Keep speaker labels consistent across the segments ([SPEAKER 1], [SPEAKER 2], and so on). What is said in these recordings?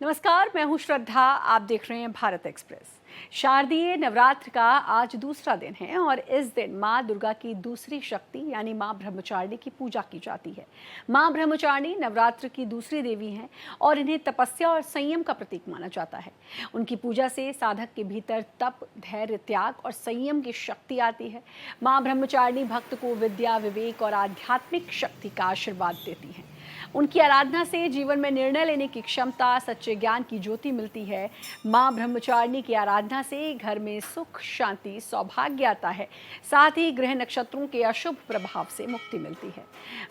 [SPEAKER 1] नमस्कार, मैं हूं श्रद्धा। आप देख रहे हैं भारत एक्सप्रेस। शारदीय नवरात्र का आज दूसरा दिन है और इस दिन मां दुर्गा की दूसरी शक्ति यानी मां ब्रह्मचारिणी की पूजा की जाती है। मां ब्रह्मचारिणी नवरात्र की दूसरी देवी हैं और इन्हें तपस्या और संयम का प्रतीक माना जाता है। उनकी पूजा से साधक के भीतर तप, धैर्य, त्याग और संयम की शक्ति आती है। मां ब्रह्मचारिणी भक्त को विद्या, विवेक और आध्यात्मिक शक्ति का आशीर्वाद देती हैं। उनकी आराधना से जीवन में निर्णय लेने की क्षमता, सच्चे ज्ञान की ज्योति मिलती है। मां ब्रह्मचारिणी की आराधना से घर में सुख, शांति, सौभाग्य आता है। साथ ही ग्रह नक्षत्रों के अशुभ प्रभाव से मुक्ति मिलती है।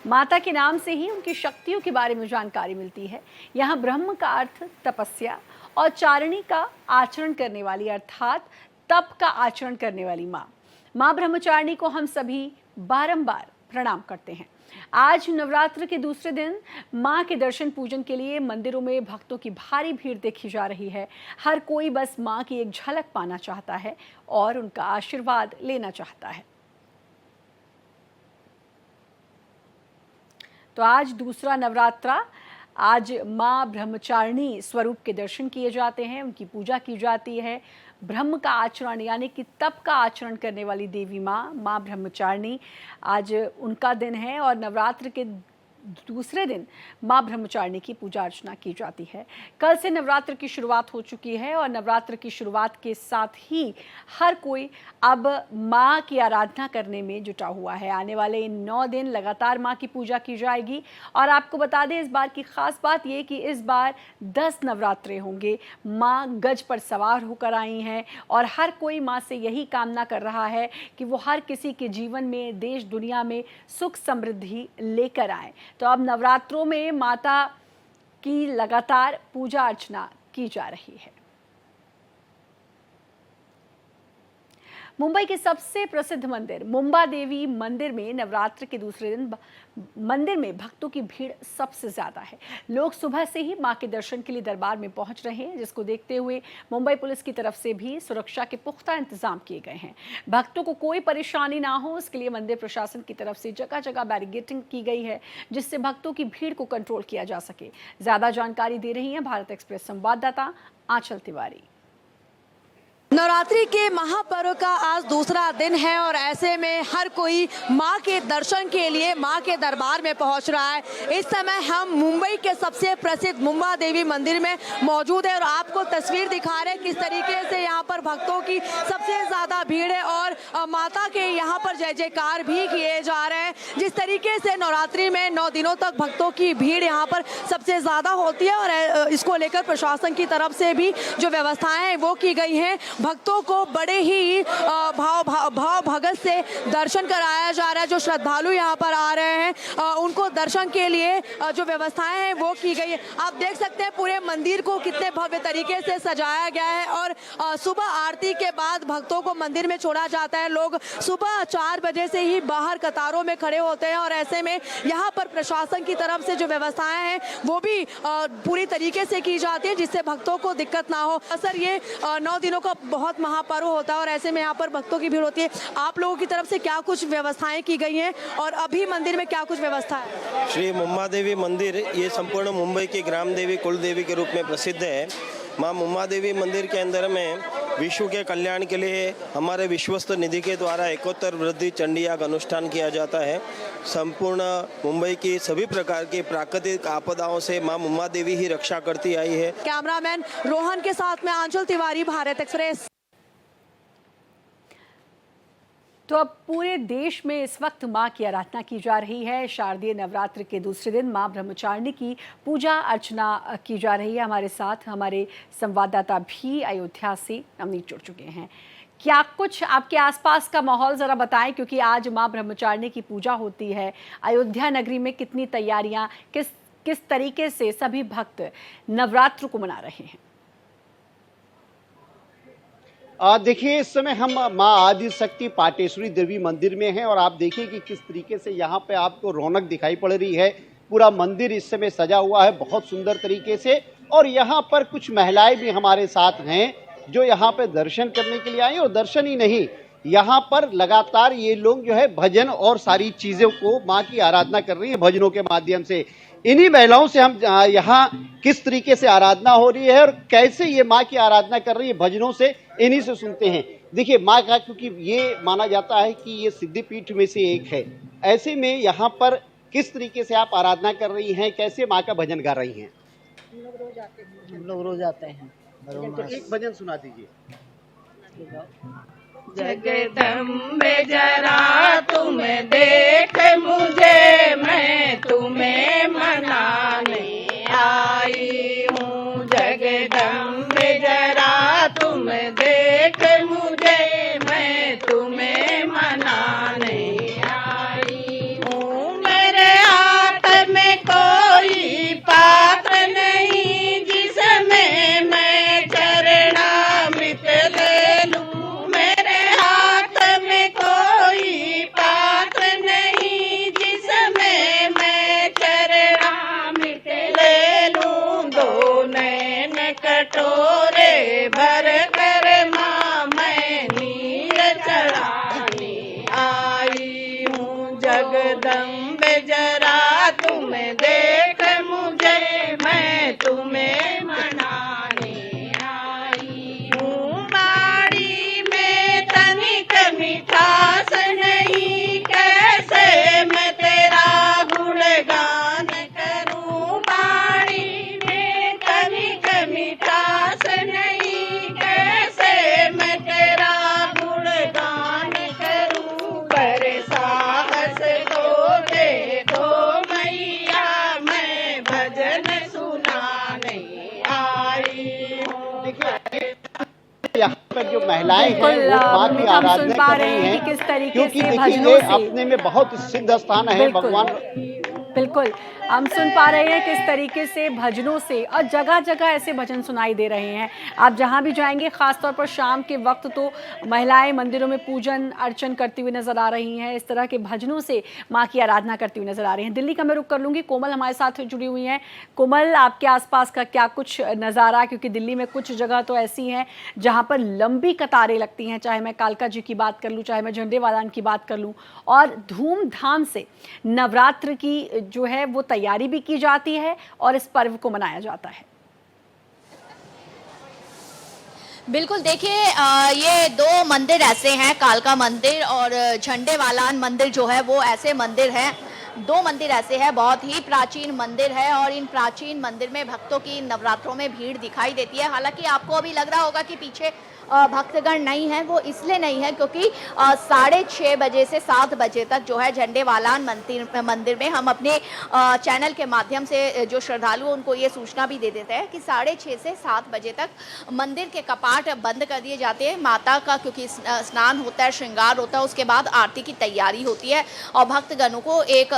[SPEAKER 1] माता के नाम से ही उनकी शक्तियों के बारे में जानकारी मिलती है। यहाँ ब्रह्म का अर्थ तपस्या और चारिणी का आचरण करने वाली अर्थात तप का आचरण करने वाली मां ब्रह्मचारिणी को हम सभी बारंबार प्रणाम करते हैं। आज नवरात्र के दूसरे दिन मां के दर्शन पूजन के लिए मंदिरों में भक्तों की भारी भीड़ देखी जा रही है। हर कोई बस मां की एक झलक पाना चाहता है और उनका आशीर्वाद लेना चाहता है। तो आज दूसरा नवरात्रा, आज मां ब्रह्मचारिणी स्वरूप के दर्शन किए जाते हैं, उनकी पूजा की जाती है। ब्रह्म का आचरण यानी कि तप का आचरण करने वाली देवी मां ब्रह्मचारिणी, आज उनका दिन है और नवरात्र के दूसरे दिन मां ब्रह्मचारिणी की पूजा अर्चना की जाती है। कल से नवरात्र की शुरुआत हो चुकी है और नवरात्र की शुरुआत के साथ ही हर कोई अब मां की आराधना करने में जुटा हुआ है। आने वाले इन 9 दिन लगातार मां की पूजा की जाएगी और आपको बता दें इस बार की खास बात ये कि इस बार 10 नवरात्रे होंगे। मां गज पर सवार होकर आई हैं और हर कोई मां से यही कामना कर रहा है कि वो हर किसी के जीवन में, देश दुनिया में सुख समृद्धि लेकर आए। तो अब नवरात्रों में माता की लगातार पूजा अर्चना की जा रही है। मुंबई के सबसे प्रसिद्ध मंदिर मुंबा देवी मंदिर में नवरात्र के दूसरे दिन मंदिर में भक्तों की भीड़ सबसे ज्यादा है। लोग सुबह से ही मां के दर्शन के लिए दरबार में पहुंच रहे हैं, जिसको देखते हुए मुंबई पुलिस की तरफ से भी सुरक्षा के पुख्ता इंतजाम किए गए हैं। भक्तों को कोई परेशानी ना हो इसके लिए मंदिर प्रशासन की तरफ से जगह जगह बैरिकेडिंग की गई है, जिससे भक्तों की भीड़ को कंट्रोल किया जा सके। ज्यादा जानकारी दे रही है भारत एक्सप्रेस संवाददाता आंचल तिवारी।
[SPEAKER 2] नवरात्रि के महापर्व का आज दूसरा दिन है और ऐसे में हर कोई मां के दर्शन के लिए मां के दरबार में पहुंच रहा है। इस समय हम मुंबई के सबसे प्रसिद्ध मुंबा देवी मंदिर में मौजूद है और आपको तस्वीर दिखा रहे हैं किस तरीके से यहां पर भक्तों की सबसे ज्यादा भीड़ है और माता के यहां पर जय जयकार भी किए जा रहे हैं। जिस तरीके से नवरात्रि में 9 दिनों तक भक्तों की भीड़ यहाँ पर सबसे ज्यादा होती है और इसको लेकर प्रशासन की तरफ से भी जो व्यवस्थाएं हैं वो की गई हैं। भक्तों को बड़े ही भाव भगत से दर्शन कराया जा रहा है। जो श्रद्धालु यहाँ पर आ रहे हैं उनको दर्शन के लिए जो व्यवस्थाएं हैं वो की गई है। आप देख सकते हैं पूरे मंदिर को कितने भव्य तरीके से सजाया गया है और सुबह आरती के बाद भक्तों को मंदिर में छोड़ा जाता है। लोग सुबह 4 बजे से ही बाहर कतारों में खड़े होते हैं और ऐसे में यहाँ पर प्रशासन की तरफ से जो व्यवस्थाएं हैं वो भी पूरी तरीके से की जाती है, जिससे भक्तों को दिक्कत ना हो। सर, ये 9 दिनों का बहुत महापर्व होता है और ऐसे में यहाँ पर भक्तों की भीड़ होती है। आप लोगों की तरफ से क्या कुछ व्यवस्थाएं की गई हैं और अभी मंदिर में क्या कुछ व्यवस्था है?
[SPEAKER 3] श्री मुंबा देवी मंदिर ये संपूर्ण मुंबई की ग्राम देवी, कुल देवी के रूप में प्रसिद्ध है। मां मुंबा देवी मंदिर के अंदर में विश्व के कल्याण के लिए हमारे विश्वस्त निधि के द्वारा एकोत्तर वृद्धि चंडी याग अनुष्ठान किया जाता है। संपूर्ण मुंबई की सभी प्रकार की प्राकृतिक आपदाओं से मां मुंबा देवी ही रक्षा करती आई है।
[SPEAKER 2] कैमरामैन रोहन के साथ में आंचल तिवारी, भारत एक्सप्रेस।
[SPEAKER 1] तो अब पूरे देश में इस वक्त मां की आराधना की जा रही है। शारदीय नवरात्र के दूसरे दिन मां ब्रह्मचारिणी की पूजा अर्चना की जा रही है। हमारे साथ हमारे संवाददाता भी अयोध्या से नवनीत जुड़ चुके हैं। क्या कुछ आपके आसपास का माहौल जरा बताएं, क्योंकि आज मां ब्रह्मचारिणी की पूजा होती है। अयोध्या नगरी में कितनी तैयारियां, किस तरीके से सभी भक्त नवरात्र को मना रहे हैं?
[SPEAKER 4] देखिए, इस समय हम माँ आदिशक्ति पाटेश्वरी देवी मंदिर में हैं और आप देखिए कि किस तरीके से यहाँ पे आपको रौनक दिखाई पड़ रही है। पूरा मंदिर इस समय सजा हुआ है बहुत सुंदर तरीके से और यहाँ पर कुछ महिलाएं भी हमारे साथ हैं जो यहाँ पे दर्शन करने के लिए आई और दर्शन ही नहीं, यहाँ पर लगातार ये लोग जो है भजन और सारी चीजों को माँ की आराधना कर रही है भजनों के माध्यम से। इन्हीं महिलाओं से हम यहाँ किस तरीके से आराधना हो रही है और कैसे ये माँ की आराधना कर रही है भजनों से, इन्हीं से सुनते हैं। देखिए माँ का, क्योंकि ये माना जाता है कि ये सिद्धिपीठ में से एक है, ऐसे में यहाँ पर किस तरीके से आप आराधना कर रही हैं, कैसे माँ का भजन गा रही हैं?
[SPEAKER 5] हम लोग रोज आते हैं।
[SPEAKER 4] तो एक भजन सुना दीजिए।
[SPEAKER 6] जगदम्बे जरा तुम देख मुझे, मैं तुम्हें मनाने आई हूँ। जगदम्बे जरा तुम देख मुझे, मैं तुम्हें मनाने आई हूँ। मेरे हाथ में कोई पात्र नहीं जिसमें मैं चरणामृत ले लूं। मेरे हाथ में कोई पात्र नहीं जिसमें मैं चरणामृत ले लूं। दो नैन कटोरे भर कर माँ मैं नीर चढ़ाने आई हूँ। जगदम्बे जरा तुम देख मुझे, मैं तुम्हें मनाने आई हूँ। बाड़ी में तनिक मिठास नहीं, कैसे मैं तेरा गुणगान करूँ। बाड़ी में तनिक मिठास नहीं, कैसे मैं तेरा गुणगान करूँ। पर साहस तो देखो मैया, मैं भजन सुनाने आई हूँ।
[SPEAKER 4] यहाँ पर जो महिलाएं हैं
[SPEAKER 1] बिल्कुल,
[SPEAKER 4] वो माँ की
[SPEAKER 1] हम
[SPEAKER 4] आराधना
[SPEAKER 1] सुन पा
[SPEAKER 4] कर
[SPEAKER 1] रहे
[SPEAKER 4] रही
[SPEAKER 1] हैं
[SPEAKER 4] हैं,
[SPEAKER 1] कि किस तरीके
[SPEAKER 4] क्योंकि
[SPEAKER 1] से
[SPEAKER 4] देखिए
[SPEAKER 1] भजनों
[SPEAKER 4] ये
[SPEAKER 1] से
[SPEAKER 4] अपने में बहुत सिद्ध स्थान है
[SPEAKER 1] बिल्कुल।
[SPEAKER 4] भगवान।
[SPEAKER 1] बिल्कुल, हम सुन पा रहे हैं किस तरीके से भजनों से, और जगह जगह ऐसे भजन सुनाई दे रहे हैं। आप जहां भी जाएंगे, खासतौर पर शाम के वक्त, तो महिलाएं मंदिरों में पूजन अर्चन करती हुई नजर आ रही हैं। इस तरह के भजनों से मां की आराधना करती हुई नजर आ रही हैं। दिल्ली का मैं रुख कर लूंगी, कोमल हमारे साथ जुड़ी हुई हैं। कोमल, आपके आसपास का क्या कुछ नज़ारा, क्योंकि दिल्ली में कुछ जगह तो ऐसी हैं जहाँ पर लंबी कतारें लगती हैं, चाहे मैं कालका जी की बात कर लूँ, चाहे मैं झंडे वालान की बात कर लूँ, और धूमधाम से नवरात्र की जो है वो तैयारी भी की जाती है और इस पर्व को मनाया जाता है।
[SPEAKER 2] बिल्कुल, देखिए ये दो मंदिर ऐसे हैं, कालका मंदिर और झंडे वालान मंदिर जो है वो ऐसे मंदिर हैं। दो मंदिर ऐसे हैं, बहुत ही प्राचीन मंदिर है, और इन प्राचीन मंदिर में भक्तों की नवरात्रों में भीड़ दिखाई देती है। हालांकि आपको अभी लग रहा होगा कि पीछे भक्तगण नहीं है, वो इसलिए नहीं है क्योंकि 6:30 बजे से 7 बजे तक जो है झंडे वालान मंदिर में हम अपने चैनल के माध्यम से जो श्रद्धालु उनको ये सूचना भी दे देते हैं कि 6:30 से 7 बजे तक मंदिर के कपाट बंद कर दिए जाते हैं। माता का क्योंकि स्नान होता है, श्रृंगार होता है, उसके बाद आरती की तैयारी होती है और भक्तगणों को एक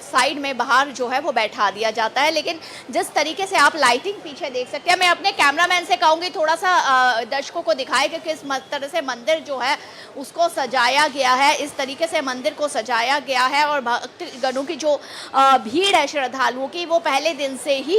[SPEAKER 2] साइड में बाहर जो है वो बैठा दिया जाता है। लेकिन जिस तरीके से आप लाइटिंग पीछे देख सकते हैं, मैं अपने कैमरामैन से कहूँगी थोड़ा सा दर्शकों को दिखाए कि किस तरह से मंदिर जो है उसको सजाया गया है। इस तरीके से मंदिर को सजाया गया है और भक्तगणों की जो भीड़ है श्रद्धालुओं की, वो पहले दिन से ही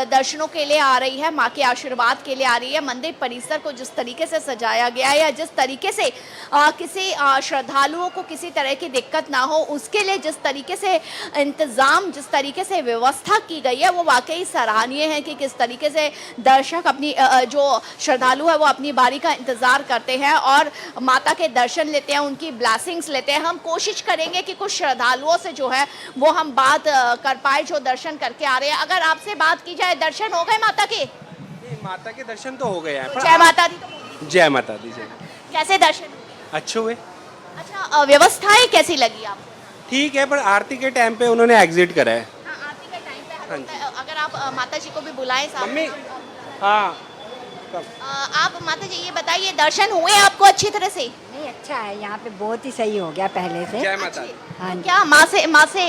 [SPEAKER 2] दर्शनों के लिए आ रही है, माँ के आशीर्वाद के लिए आ रही है। मंदिर परिसर को जिस तरीके से सजाया गया है, या जिस तरीके से किसी श्रद्धालुओं को किसी तरह की दिक्कत ना हो, उसके लिए जिस तरीके से इंतज़ाम, जिस तरीके से व्यवस्था की गई है, वो वाकई सराहनीय है कि किस तरीके से दर्शक अपनी जो श्रद्धालु है वो अपनी बारी का इंतज़ार करते हैं और माता के दर्शन लेते हैं, उनकी ब्लेसिंग्स लेते हैं। हम कोशिश करेंगे कि कुछ श्रद्धालुओं से जो है वो हम बात कर पाए जो दर्शन करके आ रहे हैं। अगर आपसे बात की जाए, दर्शन हो गए माता के?
[SPEAKER 7] माता के दर्शन तो हो गए हैं।
[SPEAKER 2] तो जय माता दी।
[SPEAKER 7] जय माता दी। जय।
[SPEAKER 2] कैसे दर्शन?
[SPEAKER 7] अच्छे हुए।
[SPEAKER 2] अच्छा, व्यवस्थाएं कैसी लगी आपको?
[SPEAKER 7] ठीक है, पर आरती के टाइम पे उन्होंने एग्जिट करा है।
[SPEAKER 2] हाँ, आरती के टाइम पे अगर आप माता जी को भी बुलाएं
[SPEAKER 7] मम्मी।
[SPEAKER 2] सामने।
[SPEAKER 7] हाँ,
[SPEAKER 2] आप माता जी ये बताइए, दर्शन हुए आपको अच्छी तरह से?
[SPEAKER 5] नहीं, अच्छा है, यहाँ पे बहुत ही सही हो गया पहले से।
[SPEAKER 7] जय माता दी।
[SPEAKER 5] हाँ जी।
[SPEAKER 2] क्या माँ से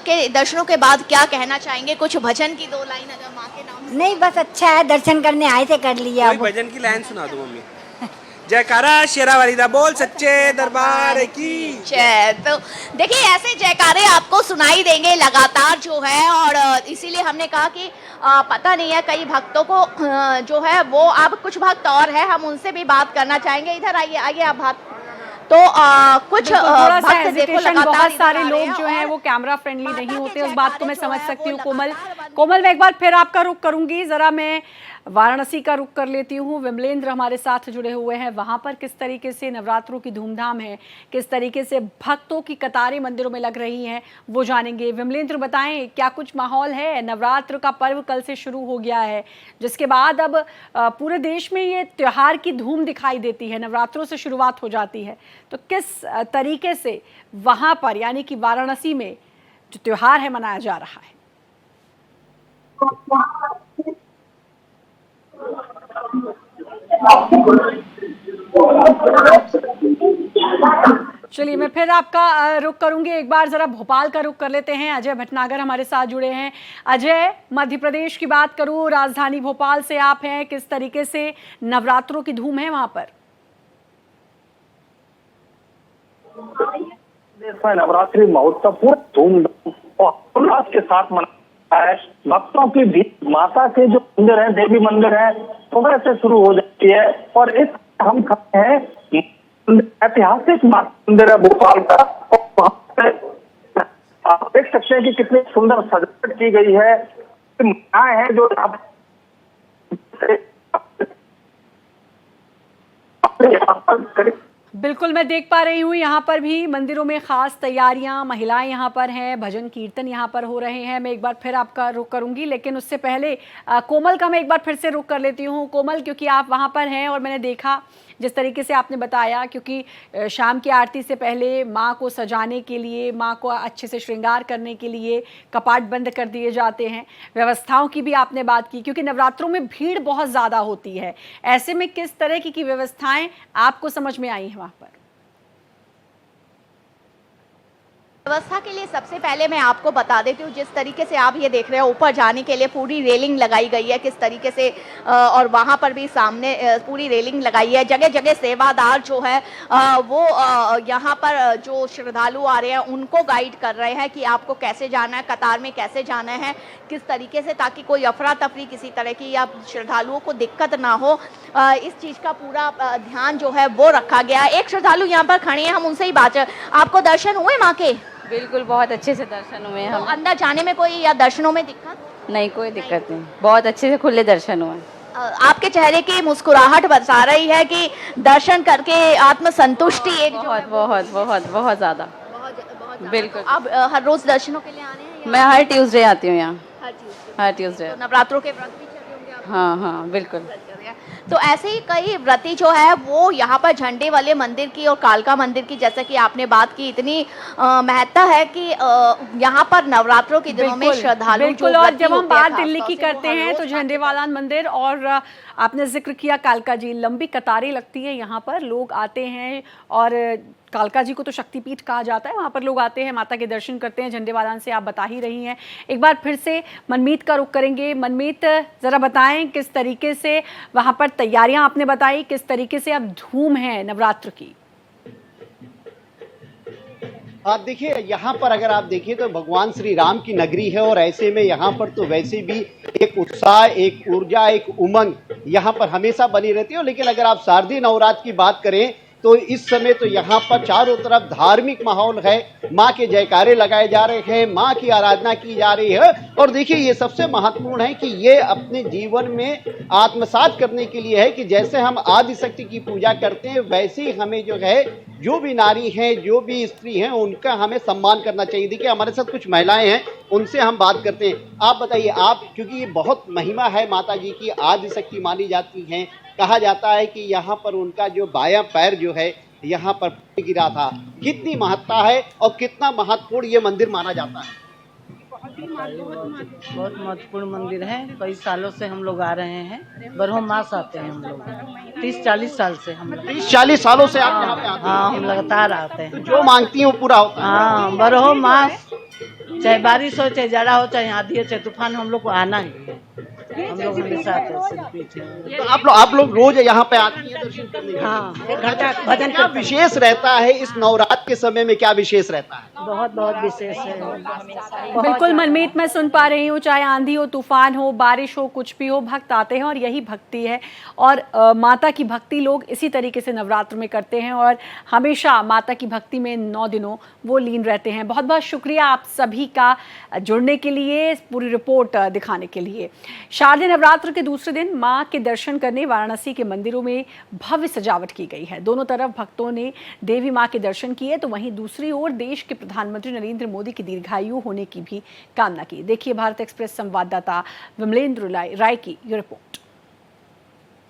[SPEAKER 2] के दर्शनों के बाद क्या कहना चाहेंगे? कुछ भजन की 2 लाइन अगर माँ के नाम से।
[SPEAKER 5] नहीं, बस अच्छा है, दर्शन करने आए थे, कर लिया।
[SPEAKER 7] कोई
[SPEAKER 5] अब
[SPEAKER 7] भजन की लाइन सुना दो मम्मी। जयकारा शेरा वालिदा बोल सच्चे दरबार की
[SPEAKER 2] जय। तो देखिए, ऐसे जयकारे आपको सुनाई देंगे लगातार जो है, और इसीलिए हमने कहा कि पता नहीं है कई भक्तों को जो है वो, अब कुछ भक्त और है, हम उनसे भी बात करना चाहेंगे। इधर आइए, आइए आप बात
[SPEAKER 8] तो कुछ
[SPEAKER 1] थोड़ा सा
[SPEAKER 8] भक्त देखो
[SPEAKER 1] हेजिटेशन,
[SPEAKER 8] लगातार
[SPEAKER 1] बहुत
[SPEAKER 8] इधर
[SPEAKER 1] सारे
[SPEAKER 8] आ रहे
[SPEAKER 1] लोग
[SPEAKER 8] हैं
[SPEAKER 1] जो
[SPEAKER 8] और
[SPEAKER 1] हैं वो कैमरा फ्रेंडली नहीं होते, उस बात को मैं समझ सकती हूँ। कोमल,
[SPEAKER 8] कोमल
[SPEAKER 1] मैं एक बार फिर आपका रुख करूंगी, जरा मैं वाराणसी का रुख कर लेती हूँ। विमलेंद्र हमारे साथ जुड़े हुए हैं, वहां पर किस तरीके से नवरात्रों की धूमधाम है, किस तरीके से भक्तों की कतारें मंदिरों में लग रही हैं, वो जानेंगे। विमलेंद्र बताएं, क्या कुछ माहौल है? नवरात्र का पर्व कल से शुरू हो गया है, जिसके बाद अब पूरे देश में ये त्योहार की धूम दिखाई देती है, नवरात्रों से शुरुआत हो जाती है, तो किस तरीके से वहां पर यानी कि वाराणसी में जो त्योहार है मनाया जा रहा है? चलिए मैं फिर आपका रुख करूंगी, एक बार जरा भोपाल का रुख कर लेते हैं। अजय भटनागर हमारे साथ जुड़े हैं। अजय, मध्य प्रदेश की बात करूं, राजधानी भोपाल से आप हैं, किस तरीके से नवरात्रों की धूम है वहां पर?
[SPEAKER 9] नवरात्रि महोत्सव पूरे धूमधाम और उल्लास के साथ मनाया है। भक्तों की भीड़ माता के जो मंदिर है, देवी मंदिर है, सुबह से शुरू हो जाती है और इस हम खड़े हैं ऐतिहासिक मंदिर है भोपाल का, और वहाँ पे आप देख सकते हैं कि कितनी सुंदर सजावट की गई है। महिलाएं हैं जो
[SPEAKER 1] बिल्कुल मैं देख पा रही हूँ, यहाँ पर भी मंदिरों में खास तैयारियां, महिलाएं यहाँ पर हैं, भजन कीर्तन यहाँ पर हो रहे हैं। मैं एक बार फिर आपका रुख करूंगी, लेकिन उससे पहले कोमल का मैं एक बार फिर से रुख कर लेती हूँ। कोमल, क्योंकि आप वहाँ पर हैं और मैंने देखा जिस तरीके से आपने बताया, क्योंकि शाम की आरती से पहले माँ को सजाने के लिए, माँ को अच्छे से श्रृंगार करने के लिए कपाट बंद कर दिए जाते हैं। व्यवस्थाओं की भी आपने बात की, क्योंकि नवरात्रों में भीड़ बहुत ज़्यादा होती है, ऐसे में किस तरह की व्यवस्थाएं आपको समझ में आई हैं वहाँ पर?
[SPEAKER 8] व्यवस्था के लिए सबसे पहले मैं आपको बता देती हूँ, जिस तरीके से आप ये देख रहे हो ऊपर जाने के लिए पूरी रेलिंग लगाई गई है, किस तरीके से और वहाँ पर भी सामने पूरी रेलिंग लगाई है। जगह जगह सेवादार जो है वो यहाँ पर जो श्रद्धालु आ रहे हैं उनको गाइड कर रहे हैं कि आपको कैसे जाना है, कतार में कैसे जाना है, किस तरीके से, ताकि कोई अफरा तफरी किसी तरह की या श्रद्धालुओं को दिक्कत ना हो। इस चीज़ का पूरा ध्यान जो है वो रखा गया है। एक श्रद्धालु यहाँ पर खड़े हैं, हम उनसे ही बात। आपको दर्शन हुए माँ के?
[SPEAKER 10] बिल्कुल, बहुत अच्छे से दर्शन हुए हम।
[SPEAKER 8] तो अंदर जाने में कोई या दर्शनों में दिक्कत?
[SPEAKER 10] नहीं, कोई दिक्कत नहीं, बहुत अच्छे से खुले दर्शन हुए।
[SPEAKER 8] आपके चेहरे की मुस्कुराहट बता रही है कि दर्शन करके आत्मसंतुष्टि एक
[SPEAKER 10] बहुत बहुत बहुत बहुत ज़्यादा। बिल्कुल।
[SPEAKER 8] आप हर रोज दर्शनों के लिए आने हैं?
[SPEAKER 10] मैं हर ट्यूसडे आती हूँ यहाँ, हर ट्यूसडे।
[SPEAKER 8] तो नवरात्रों के व्रत भी चल रहे होंगे आप?
[SPEAKER 10] हाँ हाँ बिल्कुल।
[SPEAKER 8] तो ऐसे ही कई व्रती जो है वो यहाँ पर झंडे वाले मंदिर की और कालका मंदिर की, जैसे कि आपने बात की, इतनी महत्ता है कि यहाँ पर नवरात्रों के दिनों में श्रद्धालु
[SPEAKER 1] बिल्कुल। और जब हम बात दिल्ली की करते हैं तो झंडे वाला मंदिर, और आपने जिक्र किया कालका जी, लंबी कतारें लगती है यहाँ पर, लोग आते हैं, और कालका जी को तो शक्तिपीठ कहा जाता है, वहाँ पर लोग आते हैं, माता के दर्शन करते हैं। झंडे वालान से आप बता ही रही हैं। एक बार फिर से मनमीत का रुख करेंगे। मनमीत, ज़रा बताएं किस तरीके से वहाँ पर तैयारियां आपने बताई, किस तरीके से अब धूम है नवरात्र की?
[SPEAKER 4] आप देखिए, यहाँ पर अगर आप देखिए तो भगवान श्री राम की नगरी है, और ऐसे में यहाँ पर तो वैसे भी एक उत्साह, एक ऊर्जा, एक उमंग यहाँ पर हमेशा बनी रहती है। लेकिन अगर आप शारदीय नवरात्र की बात करें तो इस समय तो यहाँ पर चारों तरफ धार्मिक माहौल है, माँ के जयकारे लगाए जा रहे हैं, माँ की आराधना की जा रही है। और देखिए, ये सबसे महत्वपूर्ण है कि ये अपने जीवन में आत्मसात करने के लिए है कि जैसे हम आदि शक्ति की पूजा करते हैं, वैसे ही हमें जो है, जो भी नारी हैं, जो भी स्त्री हैं, उनका हमें सम्मान करना चाहिए। देखिए, हमारे साथ कुछ महिलाएं हैं, उनसे हम बात करते हैं। आप बताइए, आप, क्योंकि ये बहुत महिमा है माता जी की, आदि शक्ति मानी जाती हैं, कहा जाता है कि यहाँ पर उनका जो बायां पैर जो है यहाँ पर गिरा था, कितनी महत्ता है और कितना महत्वपूर्ण ये मंदिर माना जाता है?
[SPEAKER 11] बहुत महत्वपूर्ण मंदिर है। कई सालों से हम लोग आ रहे हैं, बरहो मास आते हैं हम लोग, 30-40 साल से हम लोग।
[SPEAKER 4] 30-40 सालों से आप यहाँ पे आते हैं?
[SPEAKER 11] हाँ, हम लगातार आते हैं।
[SPEAKER 4] जो मांगती हो पूरा होता है?
[SPEAKER 11] हाँ, बरहो मास, चाहे बारिश हो, चाहे जाड़ा हो, चाहे आंधी हो, चाहे तूफान, हम लोग को आना ही है। हम लोग हमेशा आते हैं सिद्धपीठ में।
[SPEAKER 4] तो आप लोग रोज यहाँ पे आती हैं दर्शन करने के लिए?
[SPEAKER 11] हाँ, एक घंटा भजन
[SPEAKER 4] क्या विशेष रहता है इस नवरात्र के समय में, क्या विशेष रहता है?
[SPEAKER 11] बहुत बहुत विशेष है।
[SPEAKER 1] बिल्कुल मनमीत, मैं सुन पा रही हूँ, चाहे आंधी हो, तूफान हो, बारिश हो, कुछ भी हो, भक्त आते हैं और यही भक्ति है। और माता की भक्ति लोग इसी तरीके से नवरात्र में करते हैं और हमेशा माता की भक्ति में 9 दिनों वो लीन रहते हैं। बहुत बहुत शुक्रिया आप सभी का जुड़ने के लिए, पूरी रिपोर्ट दिखाने के लिए। शारदीय नवरात्र के दूसरे दिन मां के दर्शन करने वाराणसी के मंदिरों में भव्य सजावट की गई है। दोनों तरफ भक्तों ने देवी मां के दर्शन किए, तो वहीं दूसरी ओर देश के प्रधानमंत्री नरेंद्र मोदी की दीर्घायु होने की भी कामना की। देखिए भारत एक्सप्रेस संवाददाता विमलेंद्र राय की ये रिपोर्ट।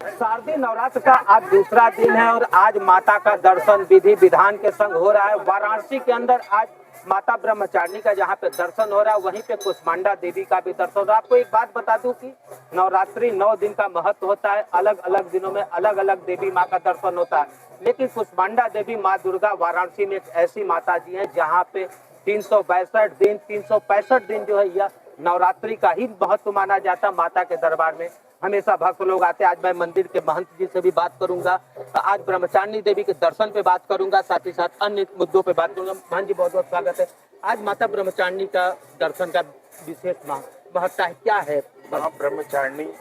[SPEAKER 12] शारदीय नवरात्र का आज दूसरा दिन है और आज माता का दर्शन विधि विधान के संग हो रहा है। वाराणसी के अंदर आज माता ब्रह्मचारिणी का जहाँ पे दर्शन हो रहा है, वहीं पे कुष्मांडा देवी का भी दर्शन हो रहा है। आपको एक बात बता दूं कि नवरात्रि 9 दिन का महत्व होता है, अलग अलग दिनों में अलग अलग देवी माँ का दर्शन होता है, लेकिन कुष्मांडा देवी माँ दुर्गा वाराणसी में एक ऐसी माता जी है जहाँ पे 365 दिन जो है यह नवरात्रि का ही महत्व माना जाता है। माता के दरबार में हमेशा भक्त लोग आते हैं। आज मैं मंदिर के महंत जी से भी बात करूंगा, आज ब्रह्मचारिणी देवी के दर्शन पे बात करूंगा, साथ ही साथ अन्य मुद्दों पे बात करूंगा। महंत जी बहुत बहुत स्वागत है। आज माता ब्रह्मचारिणी का दर्शन का विशेष महत्ता है, क्या है?
[SPEAKER 13] माँ ब्रह्मचारिणी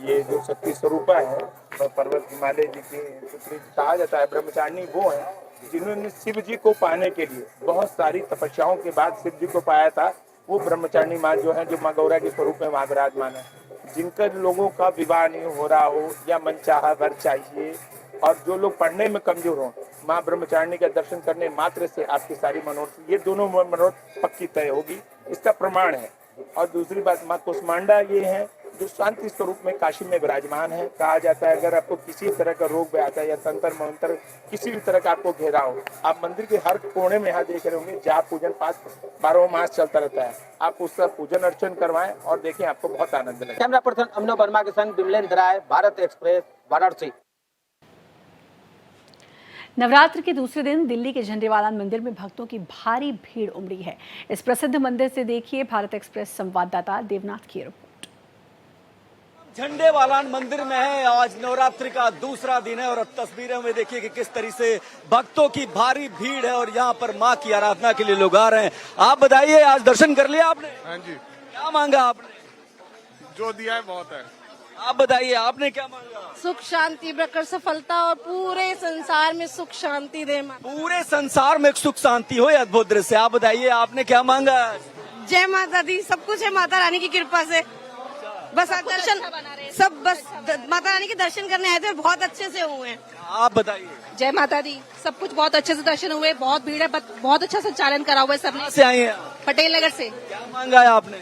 [SPEAKER 13] ये जो शक्ति स्वरूप है, पर्वत हिमालय जी के पुत्री कहा जाता है। ब्रह्मचारिणी वो है जिन्होंने शिव जी को पाने के लिए बहुत सारी तपस्याओं के बाद शिव जी को पाया था। वो ब्रह्मचारिणी माँ जो है, जो माँ गौरा के स्वरूप में वहाँ विराजमान है। जिनका लोगों का विवाह नहीं हो रहा हो या मनचाहा वर चाहिए और जो लोग पढ़ने में कमजोर हो, माँ ब्रह्मचारिणी का दर्शन करने मात्र से आपकी सारी मनोरथ, ये दोनों मनोरथ पक्की तय होगी, इसका प्रमाण है। और दूसरी बात, माँ कुष्मांडा ये है जो शांति स्वरूप में काशी में विराजमान है। कहा जाता है अगर आपको किसी तरह का रोग आता है या तंत्र मंत्र किसी भी तरह का आपको घेरा हो, आप मंदिर के हर कोने में यहाँ देख रहे होंगे, जाप पूजन 12 मास चलता रहता है। आप उसका पूजन अर्चन करवाएं और देखें, आपको बहुत आनंद लगेगा।
[SPEAKER 12] कैमरा पर्सन अमनो वर्मा के संग विमलेंद्र राय, भारत एक्सप्रेस, वाराणसी।
[SPEAKER 1] नवरात्र के दूसरे दिन दिल्ली के झंडेवालान मंदिर में भक्तों की भारी भीड़ उमड़ी है। इस प्रसिद्ध मंदिर से देखिए भारत एक्सप्रेस संवाददाता देवनाथ की रिपोर्ट।
[SPEAKER 14] झंडेवालान मंदिर में है, आज नवरात्रि का दूसरा दिन है और अब तस्वीरों में देखिए कि किस तरह से भक्तों की भारी भीड़ है और यहाँ पर माँ की आराधना के लिए लोग आ रहे हैं। आप बताइए, आज दर्शन कर लिया आपने?
[SPEAKER 15] हाँ जी।
[SPEAKER 14] क्या मांगा आपने?
[SPEAKER 15] जो दिया है बहुत है।
[SPEAKER 14] आप बताइए, आपने क्या मांगा?
[SPEAKER 16] सुख शांति बरकरार सफलता और पूरे संसार में सुख शांति दे।
[SPEAKER 14] पूरे संसार में सुख शांति हो, अद्भुत दृश्य। आप बताइए, आपने क्या मांगा?
[SPEAKER 16] जय माता दी, सब कुछ है माता रानी की कृपा से। बस दर्शन सब, बस माता रानी के दर्शन करने आए थे, बहुत अच्छे से हुए हैं।
[SPEAKER 14] आप बताइए।
[SPEAKER 16] जय माता दी, सब कुछ बहुत अच्छे से दर्शन हुए, बहुत भीड़ है, बहुत अच्छा संचालन करा हुआ है सबने।
[SPEAKER 14] से आई हैं?
[SPEAKER 16] पटेल नगर से।
[SPEAKER 14] क्या मांगा है आपने?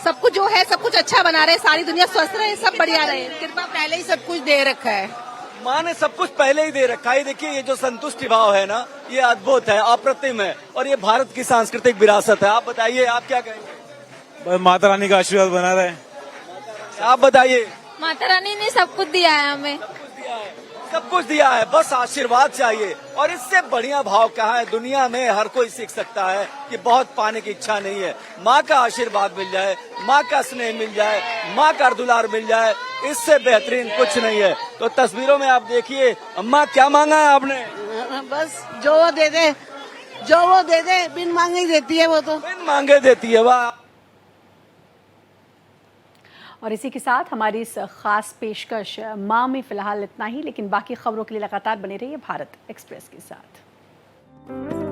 [SPEAKER 16] सब कुछ जो है, सब कुछ अच्छा बना रहे, सारी दुनिया स्वस्थ रहे, सब बढ़िया रहे। कृपा पहले ही सब कुछ दे रखा है,
[SPEAKER 14] माँ ने सब कुछ पहले ही दे रखा है। देखिए ये जो संतुष्टि भाव है ना, ये अद्भुत है, अप्रतिम है और ये भारत की सांस्कृतिक विरासत है। आप बताइए, आप क्या कहेंगे?
[SPEAKER 17] बस माता रानी का आशीर्वाद बना रहे।
[SPEAKER 14] आप बताइए।
[SPEAKER 16] माता रानी ने सब कुछ दिया है हमें,
[SPEAKER 14] सब कुछ दिया है, बस आशीर्वाद चाहिए। और इससे बढ़िया भाव कहाँ है दुनिया में? हर कोई सीख सकता है कि बहुत पाने की इच्छा नहीं है, माँ का आशीर्वाद मिल जाए, माँ का स्नेह मिल जाए, माँ का दुलार मिल जाए, इससे बेहतरीन कुछ नहीं है। तो तस्वीरों में आप देखिए, अम्मा क्या मांगा है आपने?
[SPEAKER 16] बस जो वो दे दे, जो वो दे दे, बिन मांगे ही देती है वो तो।
[SPEAKER 14] बिन मांगे देती है, वाह।
[SPEAKER 1] और इसी के साथ हमारी इस खास पेशकश माँ में फिलहाल इतना ही, लेकिन बाकी खबरों के लिए लगातार बने रहिए भारत एक्सप्रेस के साथ।